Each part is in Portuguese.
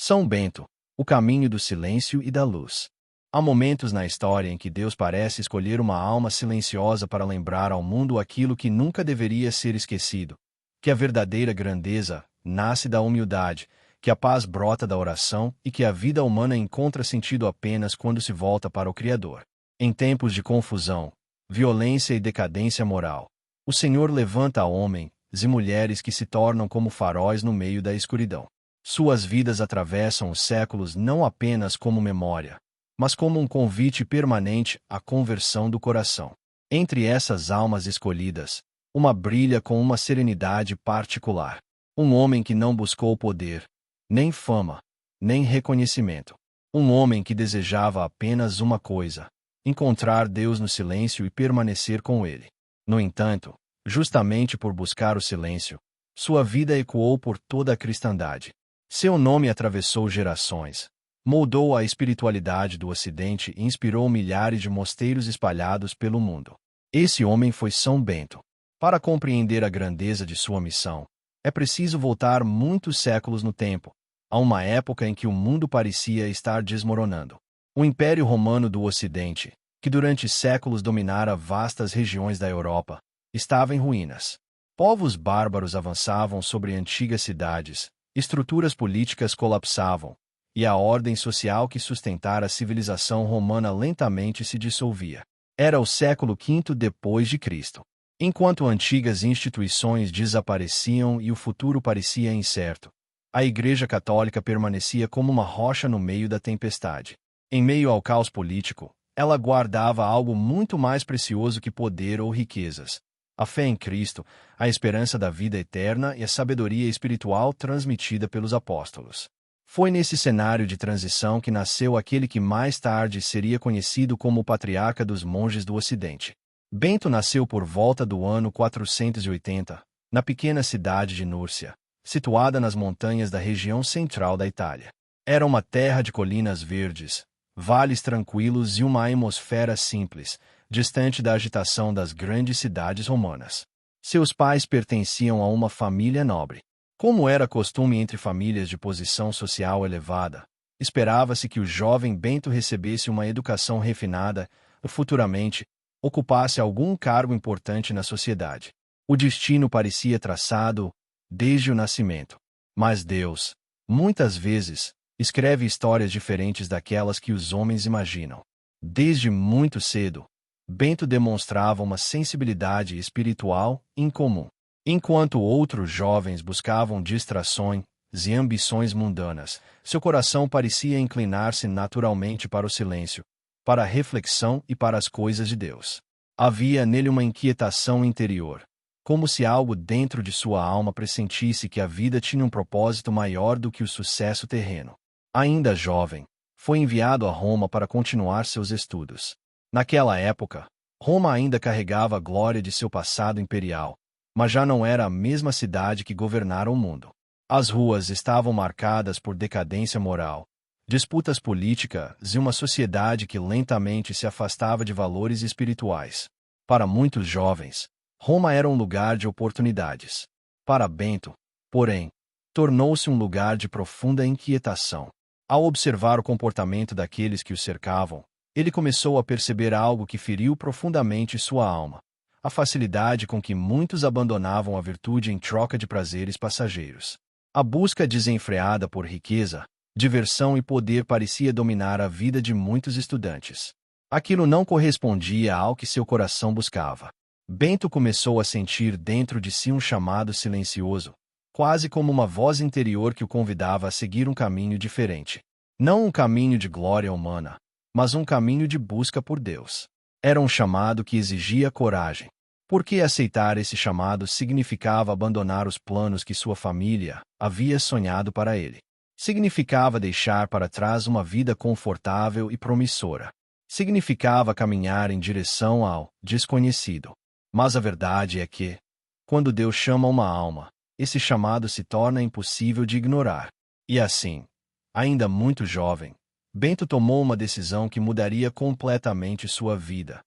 São Bento, o caminho do silêncio e da luz. Há momentos na história em que Deus parece escolher uma alma silenciosa para lembrar ao mundo aquilo que nunca deveria ser esquecido, que a verdadeira grandeza nasce da humildade, que a paz brota da oração e que a vida humana encontra sentido apenas quando se volta para o Criador. Em tempos de confusão, violência e decadência moral, o Senhor levanta homens e mulheres que se tornam como faróis no meio da escuridão. Suas vidas atravessam os séculos não apenas como memória, mas como um convite permanente à conversão do coração. Entre essas almas escolhidas, uma brilha com uma serenidade particular. Um homem que não buscou poder, nem fama, nem reconhecimento. Um homem que desejava apenas uma coisa: encontrar Deus no silêncio e permanecer com Ele. No entanto, justamente por buscar o silêncio, sua vida ecoou por toda a cristandade. Seu nome atravessou gerações, moldou a espiritualidade do Ocidente e inspirou milhares de mosteiros espalhados pelo mundo. Esse homem foi São Bento. Para compreender a grandeza de sua missão, é preciso voltar muitos séculos no tempo, a uma época em que o mundo parecia estar desmoronando. O Império Romano do Ocidente, que durante séculos dominara vastas regiões da Europa, estava em ruínas. Povos bárbaros avançavam sobre antigas cidades, estruturas políticas colapsavam, e a ordem social que sustentara a civilização romana lentamente se dissolvia. Era o século V depois de Cristo. Enquanto antigas instituições desapareciam e o futuro parecia incerto, a Igreja Católica permanecia como uma rocha no meio da tempestade. Em meio ao caos político, ela guardava algo muito mais precioso que poder ou riquezas: a fé em Cristo, a esperança da vida eterna e a sabedoria espiritual transmitida pelos apóstolos. Foi nesse cenário de transição que nasceu aquele que mais tarde seria conhecido como o Patriarca dos Monges do Ocidente. Bento nasceu por volta do ano 480, na pequena cidade de Núrcia, situada nas montanhas da região central da Itália. Era uma terra de colinas verdes, vales tranquilos e uma atmosfera simples, distante da agitação das grandes cidades romanas. Seus pais pertenciam a uma família nobre. Como era costume entre famílias de posição social elevada, esperava-se que o jovem Bento recebesse uma educação refinada e, futuramente, ocupasse algum cargo importante na sociedade. O destino parecia traçado desde o nascimento. Mas Deus, muitas vezes, escreve histórias diferentes daquelas que os homens imaginam. Desde muito cedo, Bento demonstrava uma sensibilidade espiritual incomum. Enquanto outros jovens buscavam distrações e ambições mundanas, seu coração parecia inclinar-se naturalmente para o silêncio, para a reflexão e para as coisas de Deus. Havia nele uma inquietação interior, como se algo dentro de sua alma pressentisse que a vida tinha um propósito maior do que o sucesso terreno. Ainda jovem, foi enviado a Roma para continuar seus estudos. Naquela época, Roma ainda carregava a glória de seu passado imperial, mas já não era a mesma cidade que governara o mundo. As ruas estavam marcadas por decadência moral, disputas políticas e uma sociedade que lentamente se afastava de valores espirituais. Para muitos jovens, Roma era um lugar de oportunidades. Para Bento, porém, tornou-se um lugar de profunda inquietação. Ao observar o comportamento daqueles que o cercavam, ele começou a perceber algo que feriu profundamente sua alma: a facilidade com que muitos abandonavam a virtude em troca de prazeres passageiros. A busca desenfreada por riqueza, diversão e poder parecia dominar a vida de muitos estudantes. Aquilo não correspondia ao que seu coração buscava. Bento começou a sentir dentro de si um chamado silencioso, quase como uma voz interior que o convidava a seguir um caminho diferente. Não um caminho de glória humana, mas um caminho de busca por Deus. Era um chamado que exigia coragem, porque aceitar esse chamado significava abandonar os planos que sua família havia sonhado para ele. Significava deixar para trás uma vida confortável e promissora. Significava caminhar em direção ao desconhecido. Mas a verdade é que, quando Deus chama uma alma, esse chamado se torna impossível de ignorar. E assim, ainda muito jovem, Bento tomou uma decisão que mudaria completamente sua vida.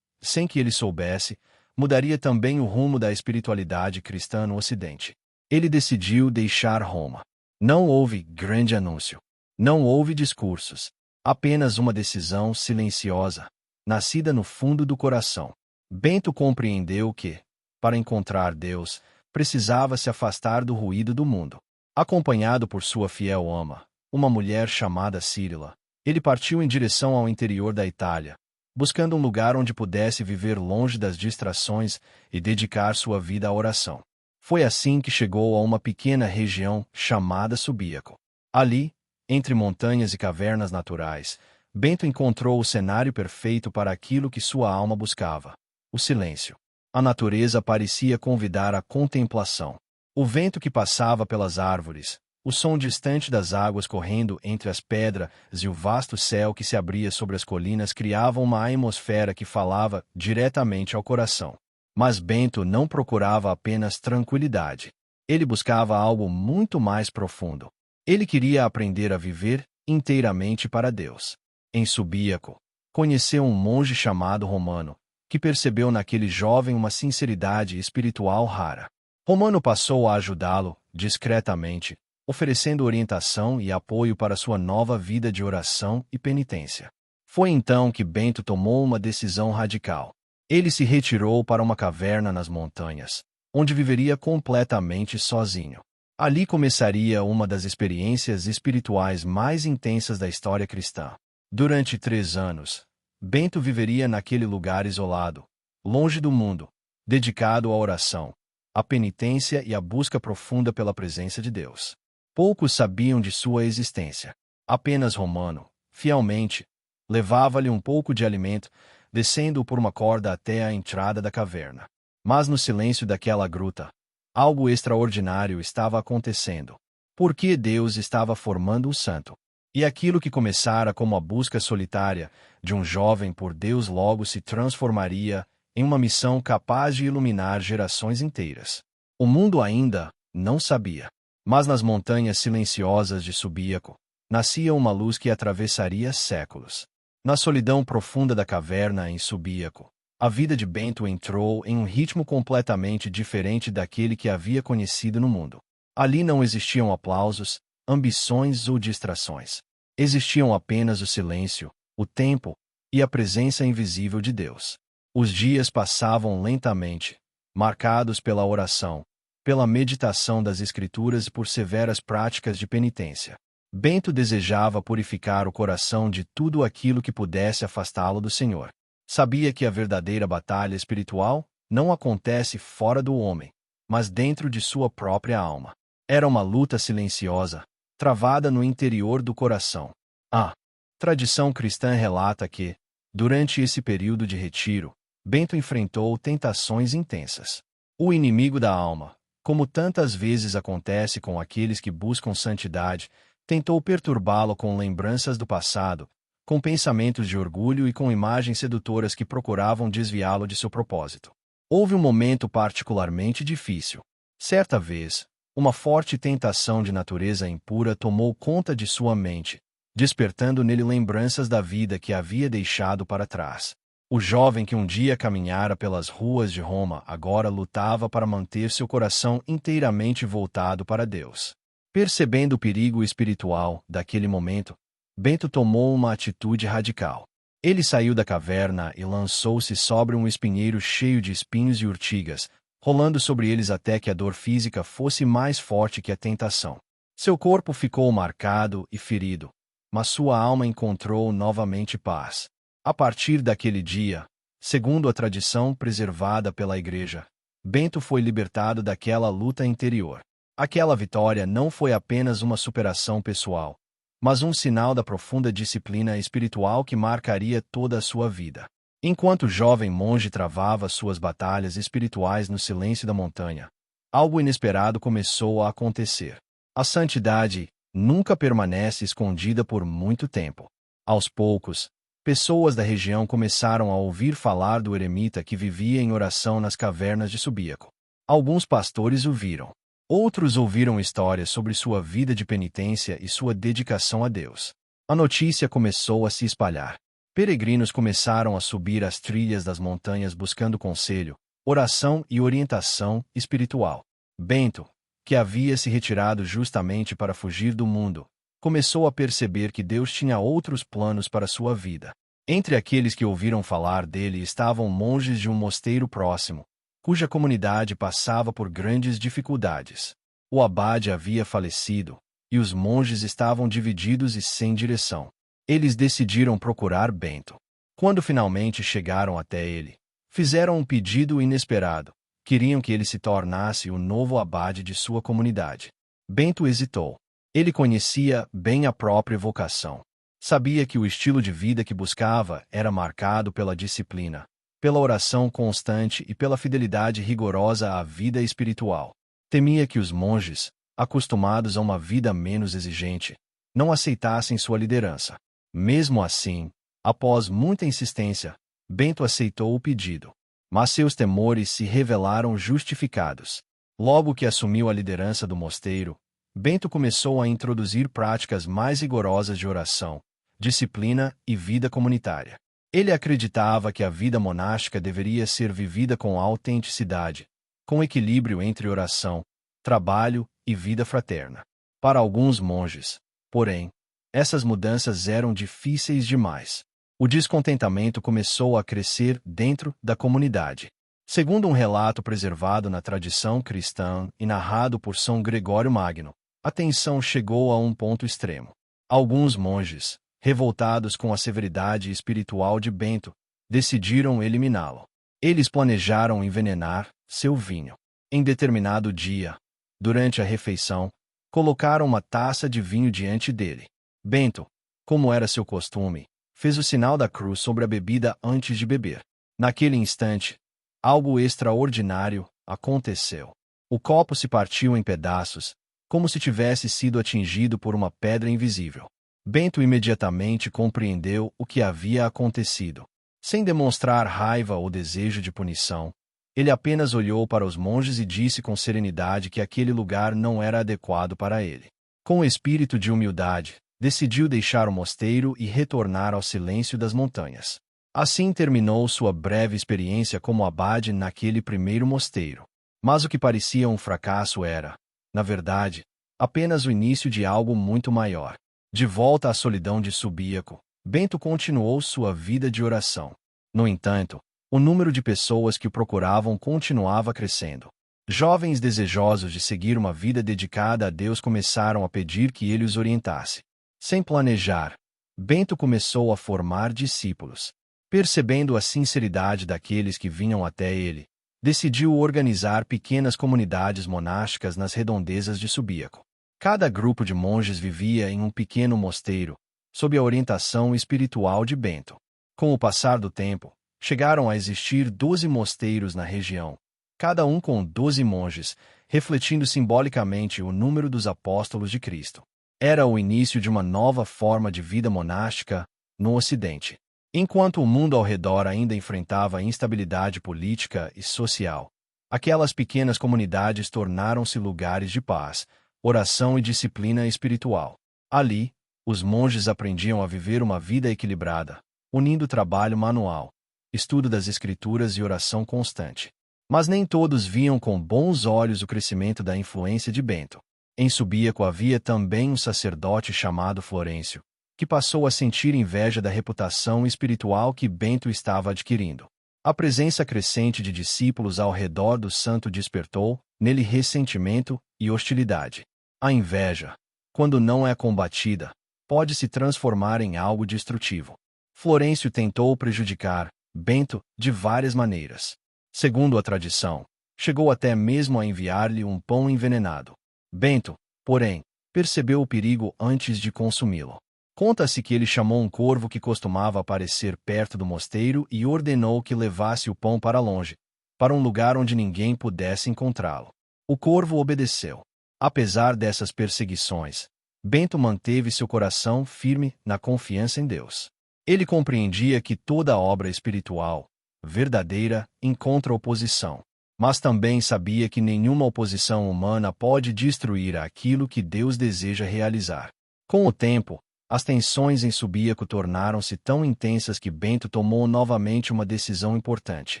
Sem que ele soubesse, mudaria também o rumo da espiritualidade cristã no Ocidente. Ele decidiu deixar Roma. Não houve grande anúncio. Não houve discursos. Apenas uma decisão silenciosa, nascida no fundo do coração. Bento compreendeu que, para encontrar Deus, precisava se afastar do ruído do mundo. Acompanhado por sua fiel ama, uma mulher chamada Círila, ele partiu em direção ao interior da Itália, buscando um lugar onde pudesse viver longe das distrações e dedicar sua vida à oração. Foi assim que chegou a uma pequena região chamada Subíaco. Ali, entre montanhas e cavernas naturais, Bento encontrou o cenário perfeito para aquilo que sua alma buscava: o silêncio. A natureza parecia convidar a contemplação. O vento que passava pelas árvores, o som distante das águas correndo entre as pedras e o vasto céu que se abria sobre as colinas criavam uma atmosfera que falava diretamente ao coração. Mas Bento não procurava apenas tranquilidade. Ele buscava algo muito mais profundo. Ele queria aprender a viver inteiramente para Deus. Em Subíaco, conheceu um monge chamado Romano, que percebeu naquele jovem uma sinceridade espiritual rara. Romano passou a ajudá-lo, discretamente, oferecendo orientação e apoio para sua nova vida de oração e penitência. Foi então que Bento tomou uma decisão radical. Ele se retirou para uma caverna nas montanhas, onde viveria completamente sozinho. Ali começaria uma das experiências espirituais mais intensas da história cristã. Durante 3 anos, Bento viveria naquele lugar isolado, longe do mundo, dedicado à oração, à penitência e à busca profunda pela presença de Deus. Poucos sabiam de sua existência. Apenas Romano, fielmente, levava-lhe um pouco de alimento, descendo-o por uma corda até a entrada da caverna. Mas no silêncio daquela gruta, algo extraordinário estava acontecendo. Porque Deus estava formando um santo. E aquilo que começara como a busca solitária de um jovem por Deus logo se transformaria em uma missão capaz de iluminar gerações inteiras. O mundo ainda não sabia. Mas nas montanhas silenciosas de Subíaco, nascia uma luz que atravessaria séculos. Na solidão profunda da caverna em Subíaco, a vida de Bento entrou em um ritmo completamente diferente daquele que havia conhecido no mundo. Ali não existiam aplausos, ambições ou distrações. Existiam apenas o silêncio, o tempo e a presença invisível de Deus. Os dias passavam lentamente, marcados pela oração, pela meditação das Escrituras e por severas práticas de penitência. Bento desejava purificar o coração de tudo aquilo que pudesse afastá-lo do Senhor. Sabia que a verdadeira batalha espiritual não acontece fora do homem, mas dentro de sua própria alma. Era uma luta silenciosa, travada no interior do coração. A tradição cristã relata que, durante esse período de retiro, Bento enfrentou tentações intensas. O inimigo da alma, como tantas vezes acontece com aqueles que buscam santidade, tentou perturbá-lo com lembranças do passado, com pensamentos de orgulho e com imagens sedutoras que procuravam desviá-lo de seu propósito. Houve um momento particularmente difícil. Certa vez, uma forte tentação de natureza impura tomou conta de sua mente, despertando nele lembranças da vida que havia deixado para trás. O jovem que um dia caminhara pelas ruas de Roma agora lutava para manter seu coração inteiramente voltado para Deus. Percebendo o perigo espiritual daquele momento, Bento tomou uma atitude radical. Ele saiu da caverna e lançou-se sobre um espinheiro cheio de espinhos e urtigas, rolando sobre eles até que a dor física fosse mais forte que a tentação. Seu corpo ficou marcado e ferido, mas sua alma encontrou novamente paz. A partir daquele dia, segundo a tradição preservada pela Igreja, Bento foi libertado daquela luta interior. Aquela vitória não foi apenas uma superação pessoal, mas um sinal da profunda disciplina espiritual que marcaria toda a sua vida. Enquanto o jovem monge travava suas batalhas espirituais no silêncio da montanha, algo inesperado começou a acontecer. A santidade nunca permanece escondida por muito tempo. Aos poucos, pessoas da região começaram a ouvir falar do eremita que vivia em oração nas cavernas de Subíaco. Alguns pastores o viram. Outros ouviram histórias sobre sua vida de penitência e sua dedicação a Deus. A notícia começou a se espalhar. Peregrinos começaram a subir as trilhas das montanhas buscando conselho, oração e orientação espiritual. Bento, que havia se retirado justamente para fugir do mundo, começou a perceber que Deus tinha outros planos para sua vida. Entre aqueles que ouviram falar dele estavam monges de um mosteiro próximo, cuja comunidade passava por grandes dificuldades. O abade havia falecido, e os monges estavam divididos e sem direção. Eles decidiram procurar Bento. Quando finalmente chegaram até ele, fizeram um pedido inesperado. Queriam que ele se tornasse o novo abade de sua comunidade. Bento hesitou. Ele conhecia bem a própria vocação. Sabia que o estilo de vida que buscava era marcado pela disciplina, pela oração constante e pela fidelidade rigorosa à vida espiritual. Temia que os monges, acostumados a uma vida menos exigente, não aceitassem sua liderança. Mesmo assim, após muita insistência, Bento aceitou o pedido. Mas seus temores se revelaram justificados. Logo que assumiu a liderança do mosteiro, Bento começou a introduzir práticas mais rigorosas de oração, disciplina e vida comunitária. Ele acreditava que a vida monástica deveria ser vivida com autenticidade, com equilíbrio entre oração, trabalho e vida fraterna. Para alguns monges, porém, essas mudanças eram difíceis demais. O descontentamento começou a crescer dentro da comunidade. Segundo um relato preservado na tradição cristã e narrado por São Gregório Magno, a tensão chegou a um ponto extremo. Alguns monges, revoltados com a severidade espiritual de Bento, decidiram eliminá-lo. Eles planejaram envenenar seu vinho. Em determinado dia, durante a refeição, colocaram uma taça de vinho diante dele. Bento, como era seu costume, fez o sinal da cruz sobre a bebida antes de beber. Naquele instante, algo extraordinário aconteceu. O copo se partiu em pedaços, como se tivesse sido atingido por uma pedra invisível. Bento imediatamente compreendeu o que havia acontecido. Sem demonstrar raiva ou desejo de punição, ele apenas olhou para os monges e disse com serenidade que aquele lugar não era adequado para ele. Com espírito de humildade, decidiu deixar o mosteiro e retornar ao silêncio das montanhas. Assim terminou sua breve experiência como abade naquele primeiro mosteiro. Mas o que parecia um fracasso era, na verdade, apenas o início de algo muito maior. De volta à solidão de Subíaco, Bento continuou sua vida de oração. No entanto, o número de pessoas que o procuravam continuava crescendo. Jovens desejosos de seguir uma vida dedicada a Deus começaram a pedir que ele os orientasse. Sem planejar, Bento começou a formar discípulos. Percebendo a sinceridade daqueles que vinham até ele, decidiu organizar pequenas comunidades monásticas nas redondezas de Subíaco. Cada grupo de monges vivia em um pequeno mosteiro, sob a orientação espiritual de Bento. Com o passar do tempo, chegaram a existir 12 mosteiros na região, cada um com 12 monges, refletindo simbolicamente o número dos apóstolos de Cristo. Era o início de uma nova forma de vida monástica no Ocidente. Enquanto o mundo ao redor ainda enfrentava instabilidade política e social, aquelas pequenas comunidades tornaram-se lugares de paz, oração e disciplina espiritual. Ali, os monges aprendiam a viver uma vida equilibrada, unindo trabalho manual, estudo das Escrituras e oração constante. Mas nem todos viam com bons olhos o crescimento da influência de Bento. Em Subíaco havia também um sacerdote chamado Florêncio, que passou a sentir inveja da reputação espiritual que Bento estava adquirindo. A presença crescente de discípulos ao redor do santo despertou, nele, ressentimento e hostilidade. A inveja, quando não é combatida, pode se transformar em algo destrutivo. Florêncio tentou prejudicar Bento de várias maneiras. Segundo a tradição, chegou até mesmo a enviar-lhe um pão envenenado. Bento, porém, percebeu o perigo antes de consumi-lo. Conta-se que ele chamou um corvo que costumava aparecer perto do mosteiro e ordenou que levasse o pão para longe, para um lugar onde ninguém pudesse encontrá-lo. O corvo obedeceu. Apesar dessas perseguições, Bento manteve seu coração firme na confiança em Deus. Ele compreendia que toda obra espiritual, verdadeira, encontra oposição. Mas também sabia que nenhuma oposição humana pode destruir aquilo que Deus deseja realizar. Com o tempo, as tensões em Subíaco tornaram-se tão intensas que Bento tomou novamente uma decisão importante.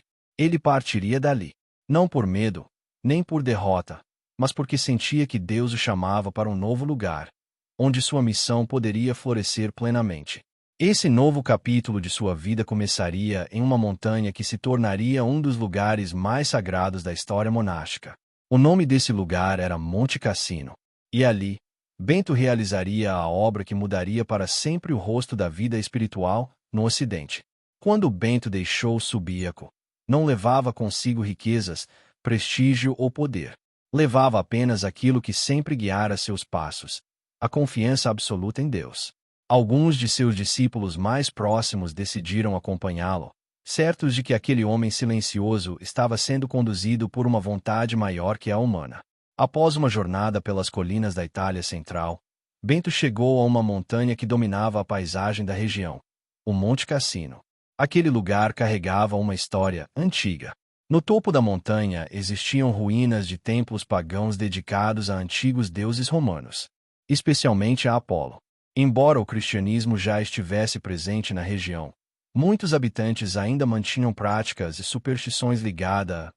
Ele partiria dali. Não por medo, nem por derrota, mas porque sentia que Deus o chamava para um novo lugar, onde sua missão poderia florescer plenamente. Esse novo capítulo de sua vida começaria em uma montanha que se tornaria um dos lugares mais sagrados da história monástica. O nome desse lugar era Monte Cassino. E ali, Bento realizaria a obra que mudaria para sempre o rosto da vida espiritual no Ocidente. Quando Bento deixou o Subíaco, não levava consigo riquezas, prestígio ou poder. Levava apenas aquilo que sempre guiara seus passos: a confiança absoluta em Deus. Alguns de seus discípulos mais próximos decidiram acompanhá-lo, certos de que aquele homem silencioso estava sendo conduzido por uma vontade maior que a humana. Após uma jornada pelas colinas da Itália Central, Bento chegou a uma montanha que dominava a paisagem da região, o Monte Cassino. Aquele lugar carregava uma história antiga. No topo da montanha existiam ruínas de templos pagãos dedicados a antigos deuses romanos, especialmente a Apolo. Embora o cristianismo já estivesse presente na região, muitos habitantes ainda mantinham práticas e superstições ligadas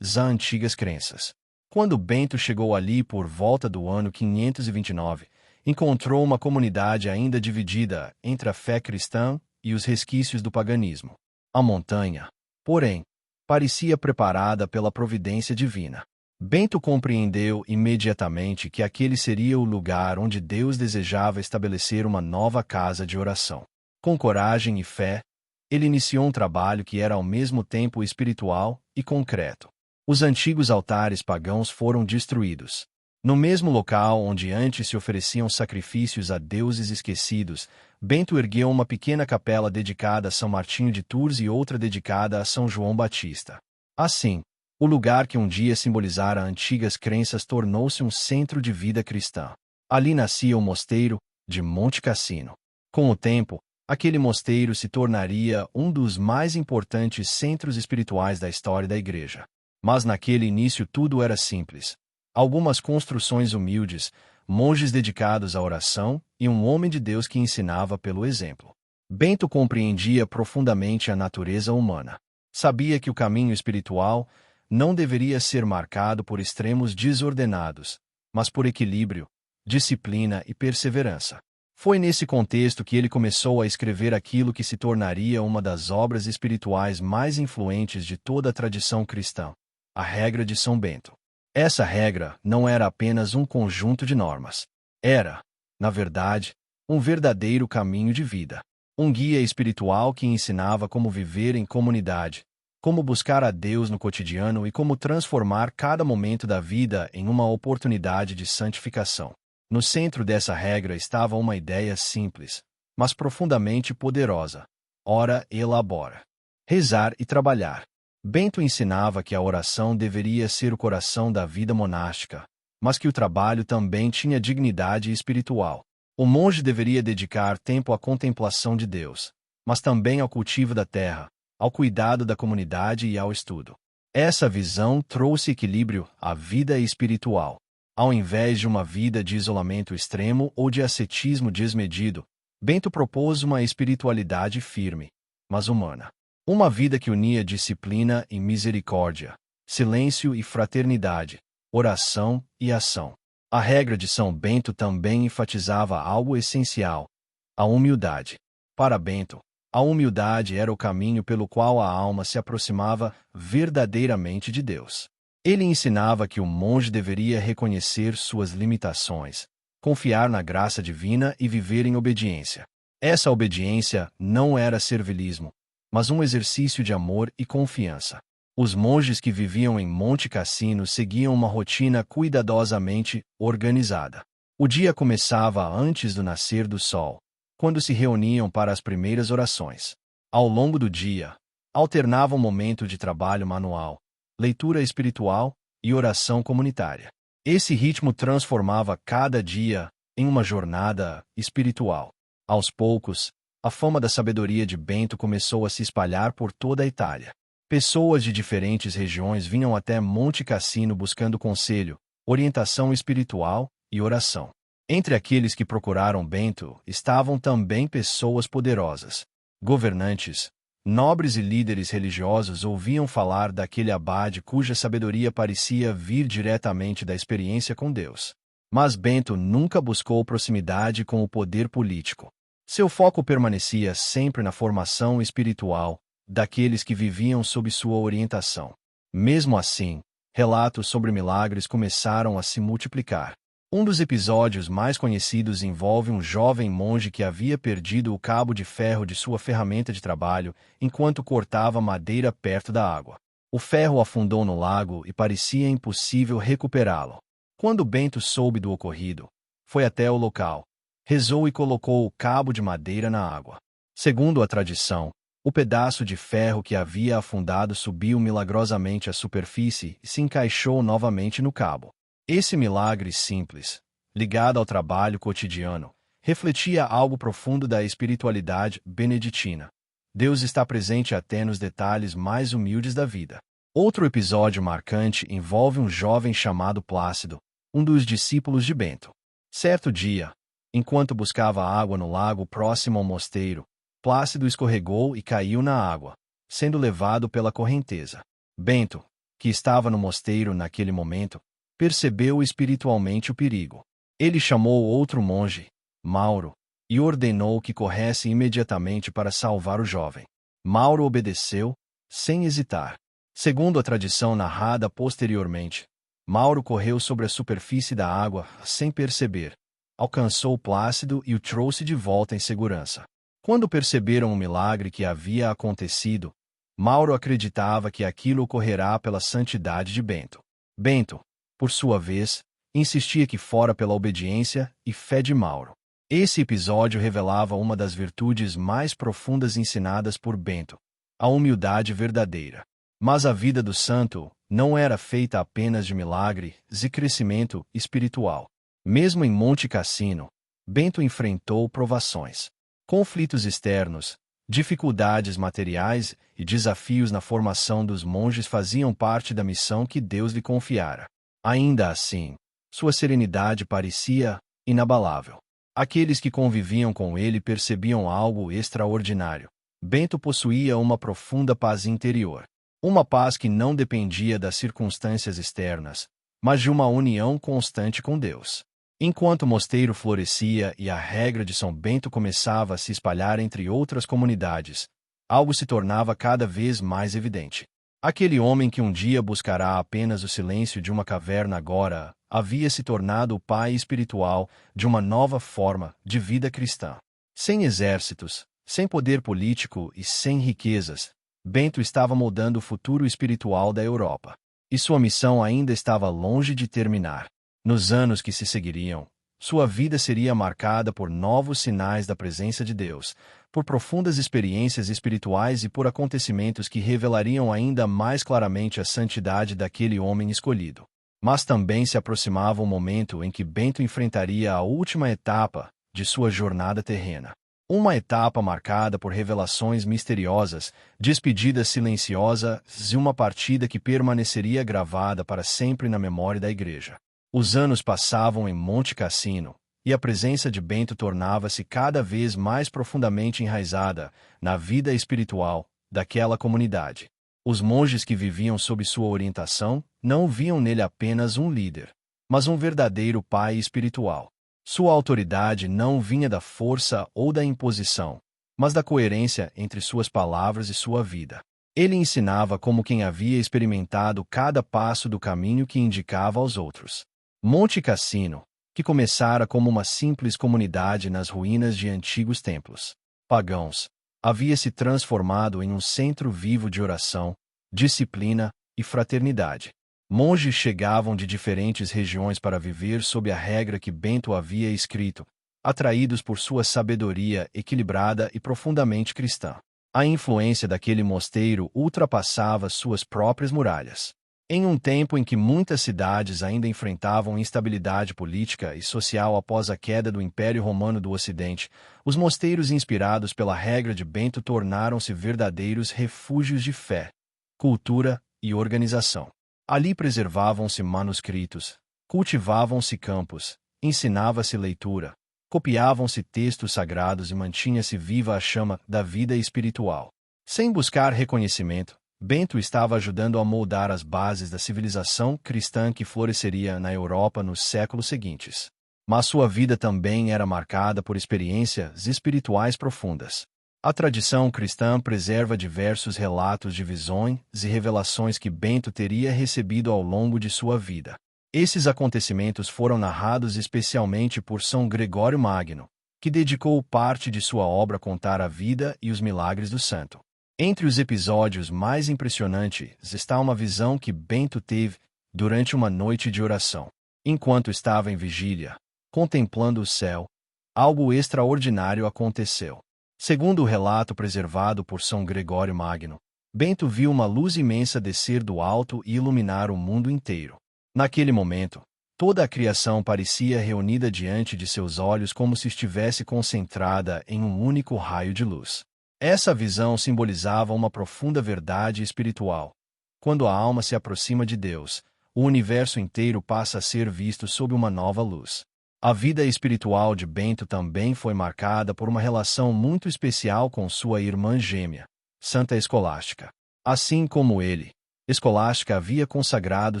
a antigas crenças. Quando Bento chegou ali por volta do ano 529, encontrou uma comunidade ainda dividida entre a fé cristã e os resquícios do paganismo. A montanha, porém, parecia preparada pela providência divina. Bento compreendeu imediatamente que aquele seria o lugar onde Deus desejava estabelecer uma nova casa de oração. Com coragem e fé, ele iniciou um trabalho que era ao mesmo tempo espiritual e concreto. Os antigos altares pagãos foram destruídos. No mesmo local onde antes se ofereciam sacrifícios a deuses esquecidos, Bento ergueu uma pequena capela dedicada a São Martinho de Tours e outra dedicada a São João Batista. Assim, o lugar que um dia simbolizara antigas crenças tornou-se um centro de vida cristã. Ali nascia o mosteiro de Monte Cassino. Com o tempo, aquele mosteiro se tornaria um dos mais importantes centros espirituais da história da Igreja. Mas naquele início tudo era simples. Algumas construções humildes, monges dedicados à oração e um homem de Deus que ensinava pelo exemplo. Bento compreendia profundamente a natureza humana. Sabia que o caminho espiritual não deveria ser marcado por extremos desordenados, mas por equilíbrio, disciplina e perseverança. Foi nesse contexto que ele começou a escrever aquilo que se tornaria uma das obras espirituais mais influentes de toda a tradição cristã, a Regra de São Bento. Essa regra não era apenas um conjunto de normas. Era, na verdade, um verdadeiro caminho de vida. Um guia espiritual que ensinava como viver em comunidade, como buscar a Deus no cotidiano e como transformar cada momento da vida em uma oportunidade de santificação. No centro dessa regra estava uma ideia simples, mas profundamente poderosa: ora e labora. Rezar e trabalhar. Bento ensinava que a oração deveria ser o coração da vida monástica, mas que o trabalho também tinha dignidade espiritual. O monge deveria dedicar tempo à contemplação de Deus, mas também ao cultivo da terra, ao cuidado da comunidade e ao estudo. Essa visão trouxe equilíbrio à vida espiritual. Ao invés de uma vida de isolamento extremo ou de ascetismo desmedido, Bento propôs uma espiritualidade firme, mas humana. Uma vida que unia disciplina e misericórdia, silêncio e fraternidade, oração e ação. A regra de São Bento também enfatizava algo essencial: a humildade. Para Bento, a humildade era o caminho pelo qual a alma se aproximava verdadeiramente de Deus. Ele ensinava que o monge deveria reconhecer suas limitações, confiar na graça divina e viver em obediência. Essa obediência não era servilismo, mas um exercício de amor e confiança. Os monges que viviam em Monte Cassino seguiam uma rotina cuidadosamente organizada. O dia começava antes do nascer do sol, quando se reuniam para as primeiras orações. Ao longo do dia, alternava um momento de trabalho manual, leitura espiritual e oração comunitária. Esse ritmo transformava cada dia em uma jornada espiritual. Aos poucos, a fama da sabedoria de Bento começou a se espalhar por toda a Itália. Pessoas de diferentes regiões vinham até Monte Cassino buscando conselho, orientação espiritual e oração. Entre aqueles que procuraram Bento estavam também pessoas poderosas, governantes, Nobres e líderes religiosos ouviam falar daquele abade cuja sabedoria parecia vir diretamente da experiência com Deus. Mas Bento nunca buscou proximidade com o poder político. Seu foco permanecia sempre na formação espiritual daqueles que viviam sob sua orientação. Mesmo assim, relatos sobre milagres começaram a se multiplicar. Um dos episódios mais conhecidos envolve um jovem monge que havia perdido o cabo de ferro de sua ferramenta de trabalho enquanto cortava madeira perto da água. O ferro afundou no lago e parecia impossível recuperá-lo. Quando Bento soube do ocorrido, foi até o local, rezou e colocou o cabo de madeira na água. Segundo a tradição, o pedaço de ferro que havia afundado subiu milagrosamente à superfície e se encaixou novamente no cabo. Esse milagre simples, ligado ao trabalho cotidiano, refletia algo profundo da espiritualidade beneditina. Deus está presente até nos detalhes mais humildes da vida. Outro episódio marcante envolve um jovem chamado Plácido, um dos discípulos de Bento. Certo dia, enquanto buscava água no lago próximo ao mosteiro, Plácido escorregou e caiu na água, sendo levado pela correnteza. Bento, que estava no mosteiro naquele momento, percebeu espiritualmente o perigo. Ele chamou outro monge, Mauro, e ordenou que corresse imediatamente para salvar o jovem. Mauro obedeceu, sem hesitar. Segundo a tradição narrada posteriormente, Mauro correu sobre a superfície da água sem perceber. Alcançou Plácido e o trouxe de volta em segurança. Quando perceberam o milagre que havia acontecido, Mauro acreditava que aquilo ocorrerá pela santidade de Bento. Bento, por sua vez, insistia que fora pela obediência e fé de Mauro. Esse episódio revelava uma das virtudes mais profundas ensinadas por Bento, a humildade verdadeira. Mas a vida do santo não era feita apenas de milagres e crescimento espiritual. Mesmo em Monte Cassino, Bento enfrentou provações. Conflitos externos, dificuldades materiais e desafios na formação dos monges faziam parte da missão que Deus lhe confiara. Ainda assim, sua serenidade parecia inabalável. Aqueles que conviviam com ele percebiam algo extraordinário. Bento possuía uma profunda paz interior. Uma paz que não dependia das circunstâncias externas, mas de uma união constante com Deus. Enquanto o mosteiro florescia e a regra de São Bento começava a se espalhar entre outras comunidades, algo se tornava cada vez mais evidente. Aquele homem que um dia buscará apenas o silêncio de uma caverna agora havia se tornado o pai espiritual de uma nova forma de vida cristã. Sem exércitos, sem poder político e sem riquezas, Bento estava moldando o futuro espiritual da Europa. E sua missão ainda estava longe de terminar. Nos anos que se seguiriam, sua vida seria marcada por novos sinais da presença de Deus, por profundas experiências espirituais e por acontecimentos que revelariam ainda mais claramente a santidade daquele homem escolhido. Mas também se aproximava o momento em que Bento enfrentaria a última etapa de sua jornada terrena. Uma etapa marcada por revelações misteriosas, despedidas silenciosas e uma partida que permaneceria gravada para sempre na memória da Igreja. Os anos passavam em Monte Cassino, e a presença de Bento tornava-se cada vez mais profundamente enraizada na vida espiritual daquela comunidade. Os monges que viviam sob sua orientação não viam nele apenas um líder, mas um verdadeiro pai espiritual. Sua autoridade não vinha da força ou da imposição, mas da coerência entre suas palavras e sua vida. Ele ensinava como quem havia experimentado cada passo do caminho que indicava aos outros. Monte Cassino, que começara como uma simples comunidade nas ruínas de antigos templos pagãos, havia se transformado em um centro vivo de oração, disciplina e fraternidade. Monges chegavam de diferentes regiões para viver sob a regra que Bento havia escrito, atraídos por sua sabedoria equilibrada e profundamente cristã. A influência daquele mosteiro ultrapassava suas próprias muralhas. Em um tempo em que muitas cidades ainda enfrentavam instabilidade política e social após a queda do Império Romano do Ocidente, os mosteiros inspirados pela regra de Bento tornaram-se verdadeiros refúgios de fé, cultura e organização. Ali preservavam-se manuscritos, cultivavam-se campos, ensinava-se leitura, copiavam-se textos sagrados e mantinha-se viva a chama da vida espiritual. Sem buscar reconhecimento, Bento estava ajudando a moldar as bases da civilização cristã que floresceria na Europa nos séculos seguintes. Mas sua vida também era marcada por experiências espirituais profundas. A tradição cristã preserva diversos relatos de visões e revelações que Bento teria recebido ao longo de sua vida. Esses acontecimentos foram narrados especialmente por São Gregório Magno, que dedicou parte de sua obra a contar a vida e os milagres do santo. Entre os episódios mais impressionantes está uma visão que Bento teve durante uma noite de oração. Enquanto estava em vigília, contemplando o céu, algo extraordinário aconteceu. Segundo o relato preservado por São Gregório Magno, Bento viu uma luz imensa descer do alto e iluminar o mundo inteiro. Naquele momento, toda a criação parecia reunida diante de seus olhos como se estivesse concentrada em um único raio de luz. Essa visão simbolizava uma profunda verdade espiritual. Quando a alma se aproxima de Deus, o universo inteiro passa a ser visto sob uma nova luz. A vida espiritual de Bento também foi marcada por uma relação muito especial com sua irmã gêmea, Santa Escolástica. Assim como ele, Escolástica havia consagrado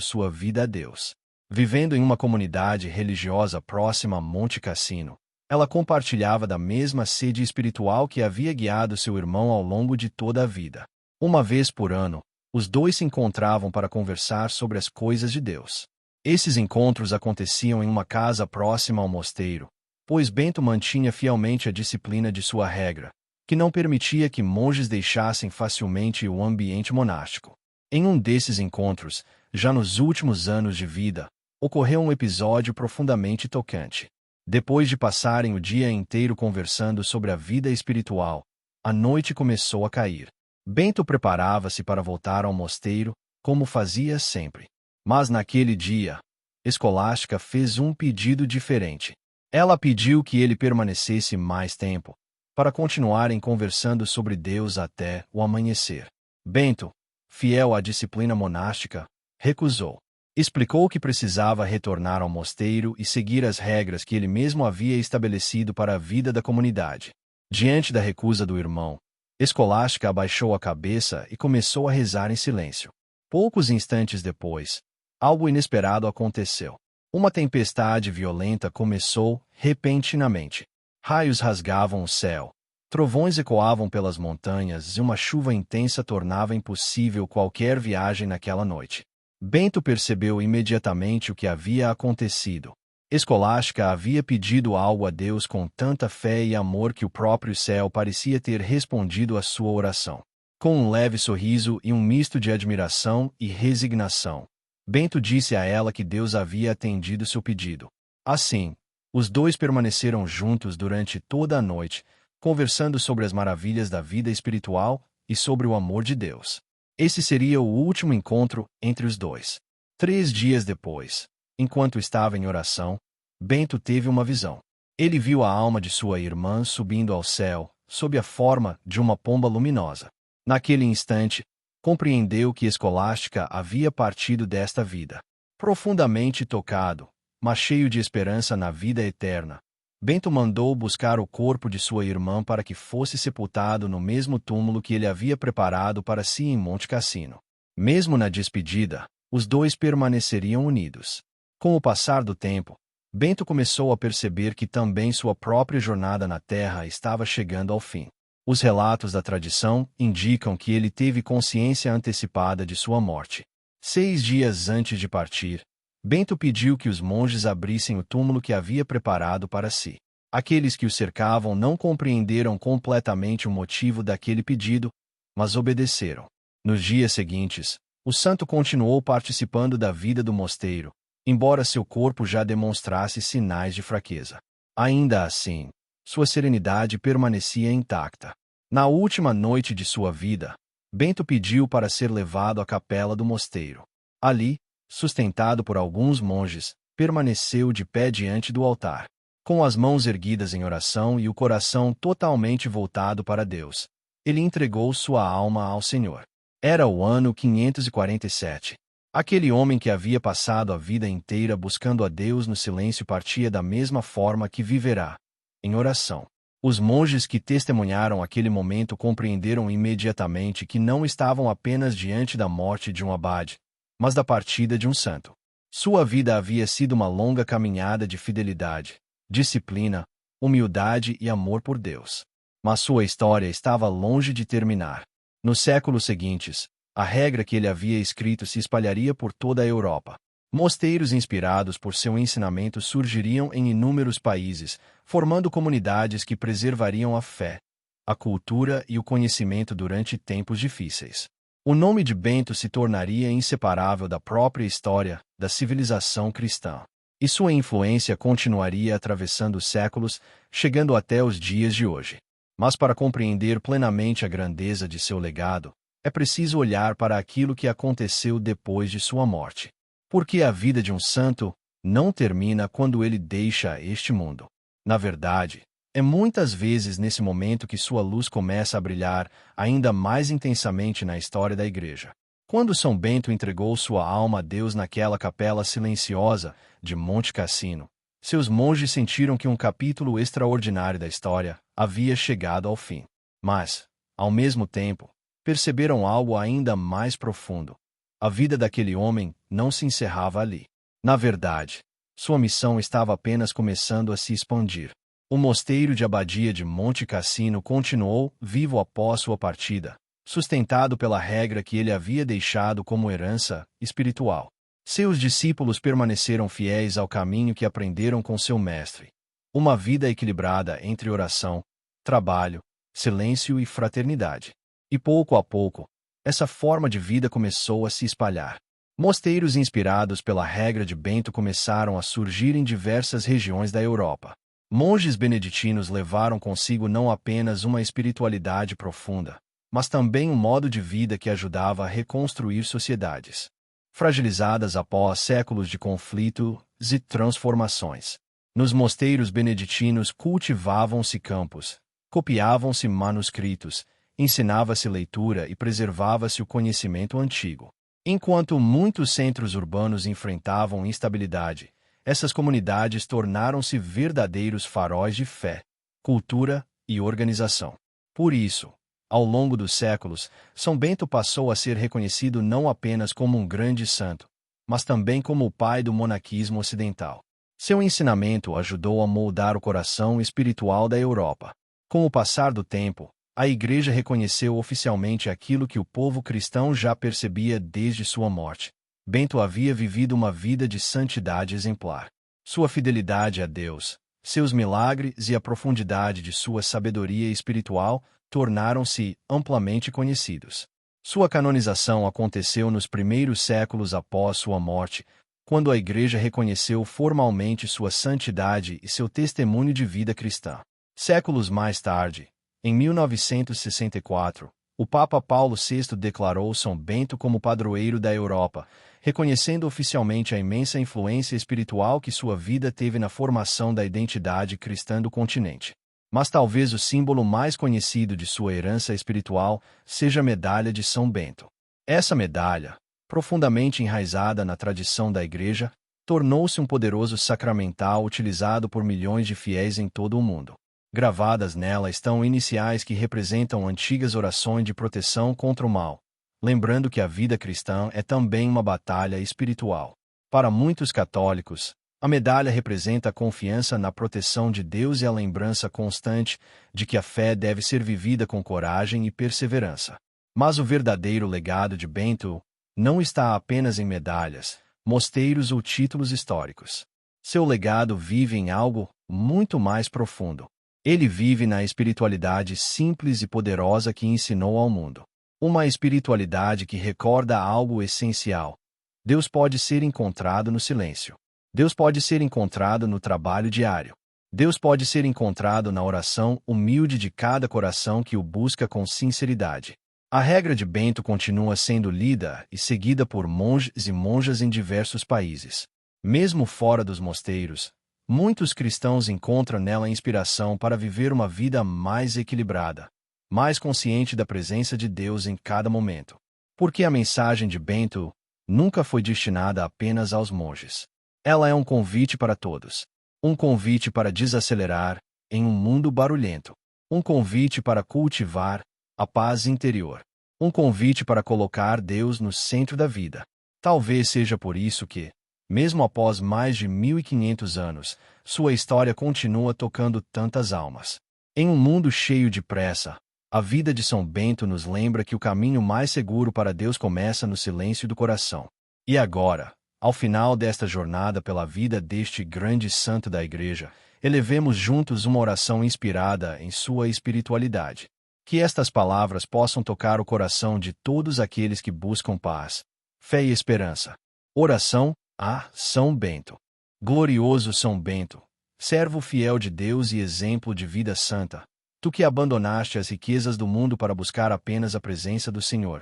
sua vida a Deus. Vivendo em uma comunidade religiosa próxima a Monte Cassino, ela compartilhava da mesma sede espiritual que havia guiado seu irmão ao longo de toda a vida. Uma vez por ano, os dois se encontravam para conversar sobre as coisas de Deus. Esses encontros aconteciam em uma casa próxima ao mosteiro, pois Bento mantinha fielmente a disciplina de sua regra, que não permitia que monges deixassem facilmente o ambiente monástico. Em um desses encontros, já nos últimos anos de vida, ocorreu um episódio profundamente tocante. Depois de passarem o dia inteiro conversando sobre a vida espiritual, a noite começou a cair. Bento preparava-se para voltar ao mosteiro, como fazia sempre. Mas naquele dia, Escolástica fez um pedido diferente. Ela pediu que ele permanecesse mais tempo, para continuarem conversando sobre Deus até o amanhecer. Bento, fiel à disciplina monástica, recusou. Explicou que precisava retornar ao mosteiro e seguir as regras que ele mesmo havia estabelecido para a vida da comunidade. Diante da recusa do irmão, Escolástica abaixou a cabeça e começou a rezar em silêncio. Poucos instantes depois, algo inesperado aconteceu. Uma tempestade violenta começou repentinamente. Raios rasgavam o céu, trovões ecoavam pelas montanhas e uma chuva intensa tornava impossível qualquer viagem naquela noite. Bento percebeu imediatamente o que havia acontecido. Escolástica havia pedido algo a Deus com tanta fé e amor que o próprio céu parecia ter respondido à sua oração. Com um leve sorriso e um misto de admiração e resignação, Bento disse a ela que Deus havia atendido seu pedido. Assim, os dois permaneceram juntos durante toda a noite, conversando sobre as maravilhas da vida espiritual e sobre o amor de Deus. Esse seria o último encontro entre os dois. 3 dias depois, enquanto estava em oração, Bento teve uma visão. Ele viu a alma de sua irmã subindo ao céu, sob a forma de uma pomba luminosa. Naquele instante, compreendeu que Escolástica havia partido desta vida. Profundamente tocado, mas cheio de esperança na vida eterna, Bento mandou buscar o corpo de sua irmã para que fosse sepultado no mesmo túmulo que ele havia preparado para si em Monte Cassino. Mesmo na despedida, os dois permaneceriam unidos. Com o passar do tempo, Bento começou a perceber que também sua própria jornada na Terra estava chegando ao fim. Os relatos da tradição indicam que ele teve consciência antecipada de sua morte. 6 dias antes de partir, Bento pediu que os monges abrissem o túmulo que havia preparado para si. Aqueles que o cercavam não compreenderam completamente o motivo daquele pedido, mas obedeceram. Nos dias seguintes, o santo continuou participando da vida do mosteiro, embora seu corpo já demonstrasse sinais de fraqueza. Ainda assim, sua serenidade permanecia intacta. Na última noite de sua vida, Bento pediu para ser levado à capela do mosteiro. Ali, sustentado por alguns monges, permaneceu de pé diante do altar. Com as mãos erguidas em oração e o coração totalmente voltado para Deus, ele entregou sua alma ao Senhor. Era o ano 547. Aquele homem que havia passado a vida inteira buscando a Deus no silêncio partia da mesma forma que viverá, em oração. Os monges que testemunharam aquele momento compreenderam imediatamente que não estavam apenas diante da morte de um abade, mas da partida de um santo. Sua vida havia sido uma longa caminhada de fidelidade, disciplina, humildade e amor por Deus. Mas sua história estava longe de terminar. Nos séculos seguintes, a regra que ele havia escrito se espalharia por toda a Europa. Mosteiros inspirados por seu ensinamento surgiriam em inúmeros países, formando comunidades que preservariam a fé, a cultura e o conhecimento durante tempos difíceis. O nome de Bento se tornaria inseparável da própria história da civilização cristã. E sua influência continuaria atravessando os séculos, chegando até os dias de hoje. Mas para compreender plenamente a grandeza de seu legado, é preciso olhar para aquilo que aconteceu depois de sua morte. Porque a vida de um santo não termina quando ele deixa este mundo. Na verdade, é muitas vezes nesse momento que sua luz começa a brilhar ainda mais intensamente na história da Igreja. Quando São Bento entregou sua alma a Deus naquela capela silenciosa de Monte Cassino, seus monges sentiram que um capítulo extraordinário da história havia chegado ao fim. Mas, ao mesmo tempo, perceberam algo ainda mais profundo. A vida daquele homem não se encerrava ali. Na verdade, sua missão estava apenas começando a se expandir. O mosteiro de abadia de Monte Cassino continuou vivo após sua partida, sustentado pela regra que ele havia deixado como herança espiritual. Seus discípulos permaneceram fiéis ao caminho que aprenderam com seu mestre. Uma vida equilibrada entre oração, trabalho, silêncio e fraternidade. E pouco a pouco, essa forma de vida começou a se espalhar. Mosteiros inspirados pela regra de Bento começaram a surgir em diversas regiões da Europa. Monges beneditinos levaram consigo não apenas uma espiritualidade profunda, mas também um modo de vida que ajudava a reconstruir sociedades fragilizadas após séculos de conflitos e transformações. Nos mosteiros beneditinos cultivavam-se campos, copiavam-se manuscritos, ensinava-se leitura e preservava-se o conhecimento antigo. Enquanto muitos centros urbanos enfrentavam instabilidade, essas comunidades tornaram-se verdadeiros faróis de fé, cultura e organização. Por isso, ao longo dos séculos, São Bento passou a ser reconhecido não apenas como um grande santo, mas também como o pai do monaquismo ocidental. Seu ensinamento ajudou a moldar o coração espiritual da Europa. Com o passar do tempo, a Igreja reconheceu oficialmente aquilo que o povo cristão já percebia desde sua morte. Bento havia vivido uma vida de santidade exemplar. Sua fidelidade a Deus, seus milagres e a profundidade de sua sabedoria espiritual tornaram-se amplamente conhecidos. Sua canonização aconteceu nos primeiros séculos após sua morte, quando a Igreja reconheceu formalmente sua santidade e seu testemunho de vida cristã. Séculos mais tarde, em 1964, o Papa Paulo VI declarou São Bento como padroeiro da Europa, reconhecendo oficialmente a imensa influência espiritual que sua vida teve na formação da identidade cristã do continente. Mas talvez o símbolo mais conhecido de sua herança espiritual seja a medalha de São Bento. Essa medalha, profundamente enraizada na tradição da Igreja, tornou-se um poderoso sacramental utilizado por milhões de fiéis em todo o mundo. Gravadas nela estão iniciais que representam antigas orações de proteção contra o mal, lembrando que a vida cristã é também uma batalha espiritual. Para muitos católicos, a medalha representa a confiança na proteção de Deus e a lembrança constante de que a fé deve ser vivida com coragem e perseverança. Mas o verdadeiro legado de Bento não está apenas em medalhas, mosteiros ou títulos históricos. Seu legado vive em algo muito mais profundo. Ele vive na espiritualidade simples e poderosa que ensinou ao mundo. Uma espiritualidade que recorda algo essencial. Deus pode ser encontrado no silêncio. Deus pode ser encontrado no trabalho diário. Deus pode ser encontrado na oração humilde de cada coração que o busca com sinceridade. A regra de Bento continua sendo lida e seguida por monges e monjas em diversos países. Mesmo fora dos mosteiros, muitos cristãos encontram nela inspiração para viver uma vida mais equilibrada, mais consciente da presença de Deus em cada momento. Porque a mensagem de Bento nunca foi destinada apenas aos monges. Ela é um convite para todos. Um convite para desacelerar, em um mundo barulhento. Um convite para cultivar a paz interior. Um convite para colocar Deus no centro da vida. Talvez seja por isso que, mesmo após mais de 1500 anos, sua história continua tocando tantas almas. Em um mundo cheio de pressa, a vida de São Bento nos lembra que o caminho mais seguro para Deus começa no silêncio do coração. E agora, ao final desta jornada pela vida deste grande santo da Igreja, elevemos juntos uma oração inspirada em sua espiritualidade. Que estas palavras possam tocar o coração de todos aqueles que buscam paz, fé e esperança. Oração a São Bento. Glorioso São Bento, servo fiel de Deus e exemplo de vida santa, tu que abandonaste as riquezas do mundo para buscar apenas a presença do Senhor,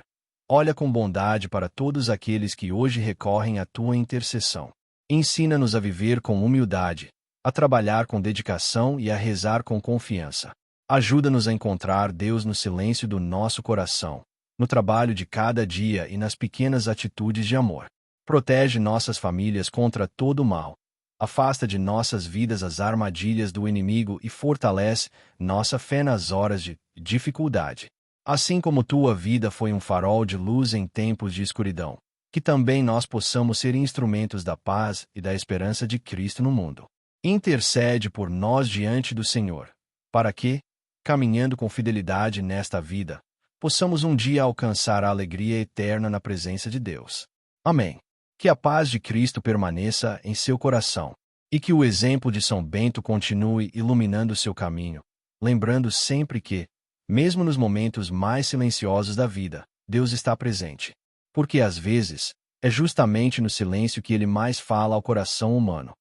olha com bondade para todos aqueles que hoje recorrem à tua intercessão. Ensina-nos a viver com humildade, a trabalhar com dedicação e a rezar com confiança. Ajuda-nos a encontrar Deus no silêncio do nosso coração, no trabalho de cada dia e nas pequenas atitudes de amor. Protege nossas famílias contra todo o mal. Afasta de nossas vidas as armadilhas do inimigo e fortalece nossa fé nas horas de dificuldade. Assim como tua vida foi um farol de luz em tempos de escuridão, que também nós possamos ser instrumentos da paz e da esperança de Cristo no mundo. Intercede por nós diante do Senhor, para que, caminhando com fidelidade nesta vida, possamos um dia alcançar a alegria eterna na presença de Deus. Amém. Que a paz de Cristo permaneça em seu coração, e que o exemplo de São Bento continue iluminando seu caminho, lembrando sempre que, mesmo nos momentos mais silenciosos da vida, Deus está presente. Porque às vezes, é justamente no silêncio que ele mais fala ao coração humano.